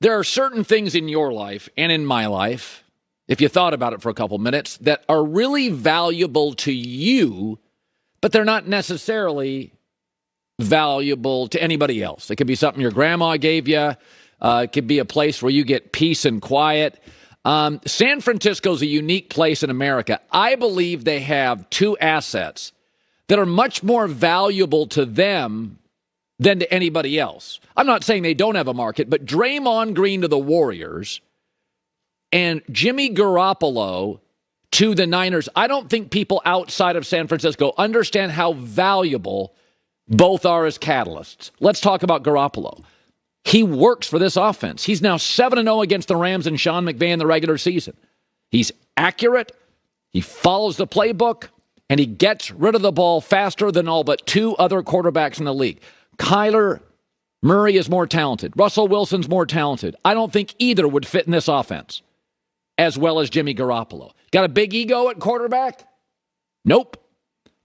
There are certain things in your life and in my life, if you thought about it for a couple minutes, that are really valuable to you, but they're not necessarily valuable to anybody else. It could be something your grandma gave you. It could be a place where you get peace and quiet. San Francisco is a unique place in America. I believe they have two assets that are much more valuable to them than to anybody else. I'm not saying they don't have a market, but Draymond Green to the Warriors and Jimmy Garoppolo to the Niners, I don't think people outside of San Francisco understand how valuable both are as catalysts. Let's talk about Garoppolo. He works for this offense. He's now 7-0 against the Rams and Sean McVay in the regular season. He's accurate, he follows the playbook, and he gets rid of the ball faster than all but two other quarterbacks in the league. Kyler Murray is more talented. Russell Wilson's more talented. I don't think either would fit in this offense as well as Jimmy Garoppolo. Got a big ego at quarterback? Nope.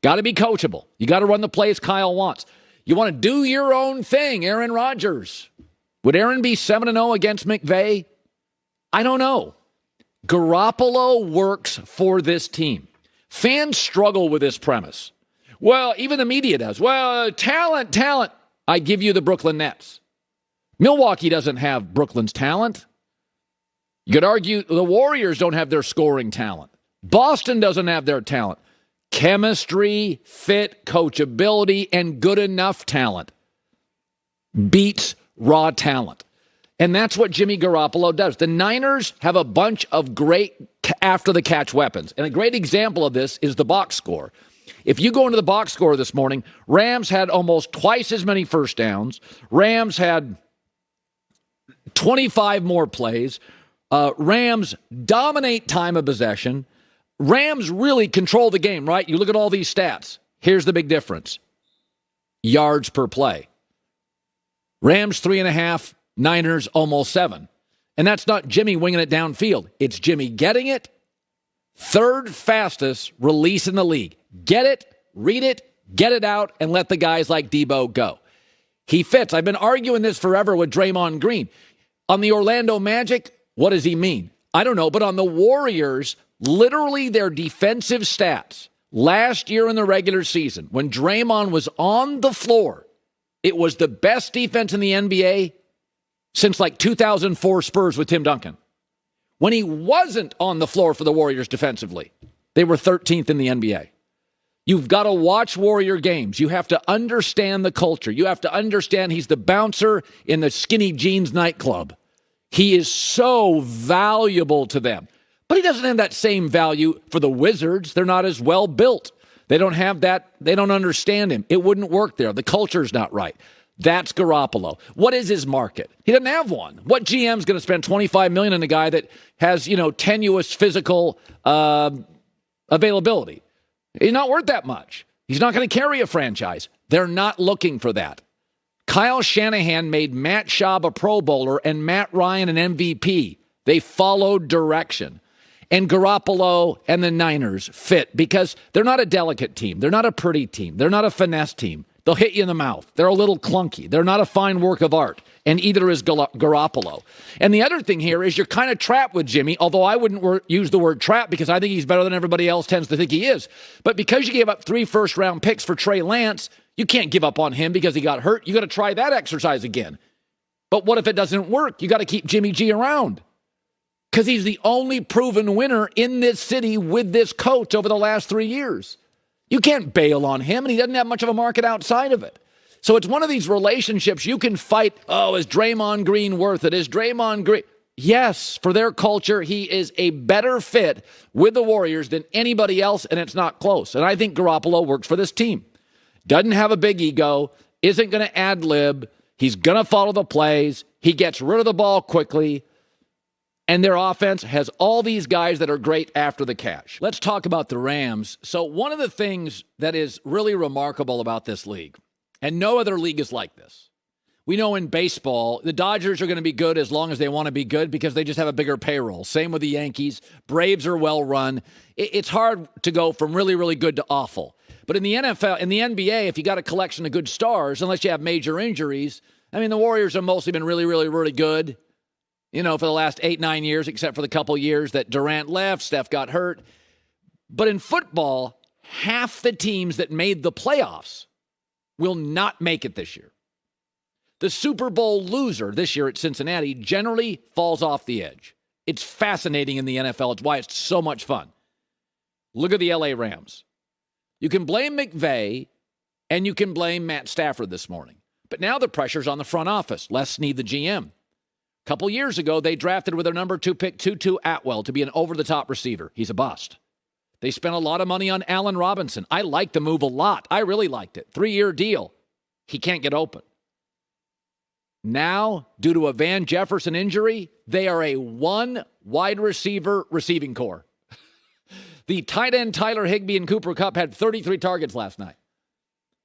Got to be coachable. You got to run the plays Kyle wants. You want to do your own thing, Aaron Rodgers. Would Aaron be 7-0 against McVay? I don't know. Garoppolo works for this team. Fans struggle with this premise. Well, even the media does. Well, talent. I give you the Brooklyn Nets. Milwaukee doesn't have Brooklyn's talent. You could argue the Warriors don't have their scoring talent. Boston doesn't have their talent. Chemistry, fit, coachability, and good enough talent beats raw talent. And that's what Jimmy Garoppolo does. The Niners have a bunch of great after-the-catch weapons. And a great example of this is the box score. If you go into the box score this morning, Rams had almost twice as many first downs. Rams had 25 more plays. Rams dominate time of possession. Rams really control the game, right? You look at all these stats. Here's the big difference. Yards per play. Rams 3.5, Niners almost 7. And that's not Jimmy winging it downfield. It's Jimmy getting it, third fastest release in the league. Get it, read it, get it out, and let the guys like Debo go. He fits. I've been arguing this forever with Draymond Green. On the Orlando Magic, what does he mean? I don't know, but on the Warriors, literally their defensive stats last year in the regular season, when Draymond was on the floor, it was the best defense in the NBA since like 2004 Spurs with Tim Duncan. When he wasn't on the floor for the Warriors defensively, they were 13th in the NBA. You've got to watch Warrior games. You have to understand the culture. You have to understand he's the bouncer in the skinny jeans nightclub. He is so valuable to them. But he doesn't have that same value for the Wizards. They're not as well built. They don't have that. They don't understand him. It wouldn't work there. The culture's not right. That's Garoppolo. What is his market? He doesn't have one. What GM's going to spend $25 million on a guy that has, tenuous physical availability? He's not worth that much. He's not going to carry a franchise. They're not looking for that. Kyle Shanahan made Matt Schaub a Pro Bowler and Matt Ryan an MVP. They followed direction. And Garoppolo and the Niners fit because they're not a delicate team. They're not a pretty team. They're not a finesse team. They'll hit you in the mouth. They're a little clunky. They're not a fine work of art. And either is Garoppolo. And the other thing here is you're kind of trapped with Jimmy, although I wouldn't use the word trap because I think he's better than everybody else tends to think he is. But because you gave up 3 first-round picks for Trey Lance, you can't give up on him because he got hurt. You got to try that exercise again. But what if it doesn't work? You got to keep Jimmy G around because he's the only proven winner in this city with this coach over the last 3 years. You can't bail on him, and he doesn't have much of a market outside of it. So it's one of these relationships you can fight, is Draymond Green worth it? Is Draymond Green? Yes, for their culture, he is a better fit with the Warriors than anybody else, and it's not close. And I think Garoppolo works for this team. Doesn't have a big ego, isn't going to ad-lib. He's going to follow the plays. He gets rid of the ball quickly. And their offense has all these guys that are great after the catch. Let's talk about the Rams. So one of the things that is really remarkable about this league, and no other league is like this. We know in baseball, the Dodgers are going to be good as long as they want to be good because they just have a bigger payroll. Same with the Yankees. Braves are well run. It's hard to go from really, really good to awful. But in the NFL, in the NBA, if you got a collection of good stars, unless you have major injuries, the Warriors have mostly been really, really, really good. for the last 8-9 years, except for the couple years that Durant left, Steph got hurt. But in football, half the teams that made the playoffs will not make it this year. The Super Bowl loser this year at Cincinnati generally falls off the edge. It's fascinating in the NFL. It's why it's so much fun. Look at the LA Rams. You can blame McVay and you can blame Matt Stafford this morning. But now the pressure's on the front office. Les Snead, the GM. A couple years ago, they drafted with their number 2 pick, Tutu Atwell, to be an over-the-top receiver. He's a bust. They spent a lot of money on Allen Robinson. I liked the move a lot. I really liked it. 3-year deal. He can't get open. Now, due to a Van Jefferson injury, they are a 1 wide receiver receiving core. The tight end Tyler Higbee and Cooper Kupp had 33 targets last night.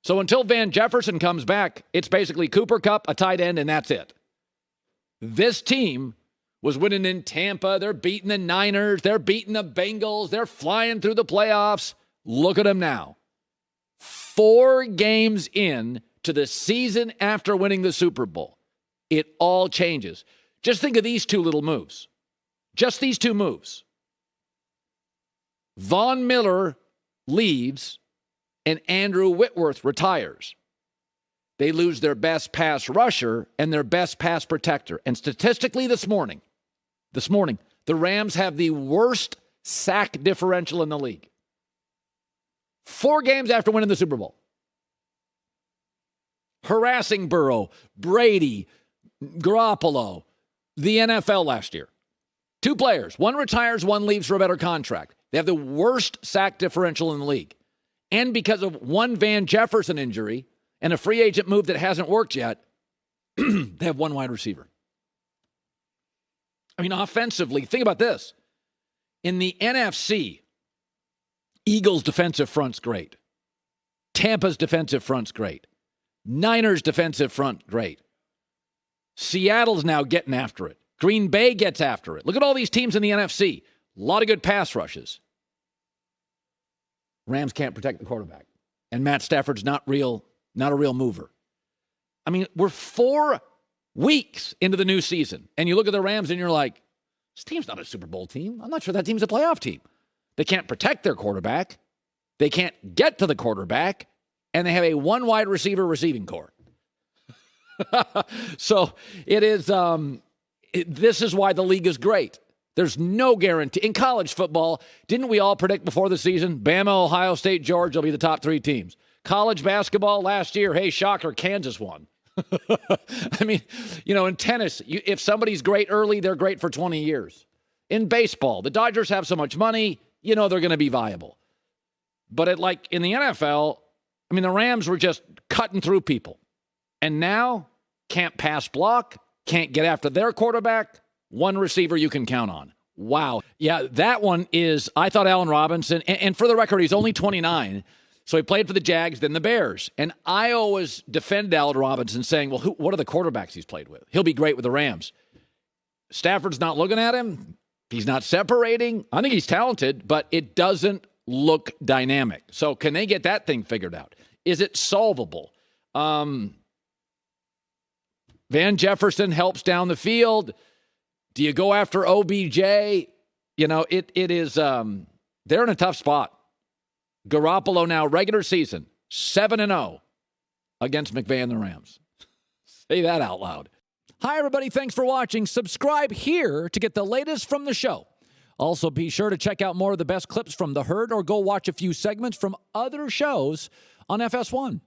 So until Van Jefferson comes back, it's basically Cooper Kupp, a tight end, and that's it. This team was winning in Tampa. They're beating the Niners. They're beating the Bengals. They're flying through the playoffs. Look at them now. 4 games in to the season after winning the Super Bowl. It all changes. Just think of these 2 little moves. Just these 2 moves. Von Miller leaves and Andrew Whitworth retires. They lose their best pass rusher and their best pass protector. And statistically this morning, the Rams have the worst sack differential in the league. 4 games after winning the Super Bowl. Harassing Burrow, Brady, Garoppolo, the NFL last year. 2 players. 1 retires, 1 leaves for a better contract. They have the worst sack differential in the league. And because of 1 Van Jefferson injury and a free agent move that hasn't worked yet, they have 1 wide receiver. I mean, offensively, think about this. In the NFC, Eagles' defensive front's great. Tampa's defensive front's great. Niners' defensive front, great. Seattle's now getting after it. Green Bay gets after it. Look at all these teams in the NFC. A lot of good pass rushes. Rams can't protect the quarterback. And Matt Stafford's not a real mover. I mean, we're 4 weeks into the new season. And you look at the Rams and you're like, this team's not a Super Bowl team. I'm not sure that team's a playoff team. They can't protect their quarterback. They can't get to the quarterback. And they have a 1 wide receiver receiving core. So it is, this is why the league is great. There's no guarantee. In college football, didn't we all predict before the season, Bama, Ohio State, Georgia will be the top 3 teams? College basketball last year, hey, shocker, Kansas won. I mean, in tennis, if somebody's great early, they're great for 20 years. In baseball, the Dodgers have so much money, they're going to be viable. But in the NFL, I mean, the Rams were just cutting through people. And now, can't pass block, can't get after their quarterback. 1 receiver you can count on. Wow. Yeah, that one is, I thought Allen Robinson, and for the record, he's only 29, so he played for the Jags, then the Bears. And I always defend Allen Robinson saying, well, what are the quarterbacks he's played with? He'll be great with the Rams. Stafford's not looking at him. He's not separating. I think he's talented, but it doesn't look dynamic. So can they get that thing figured out? Is it solvable? Van Jefferson helps down the field. Do you go after OBJ? It is, they're in a tough spot. Garoppolo now, regular season, 7-0 against McVay and the Rams. Say that out loud. Hi, everybody. Thanks for watching. Subscribe here to get the latest from the show. Also, be sure to check out more of the best clips from The Herd or go watch a few segments from other shows on FS1.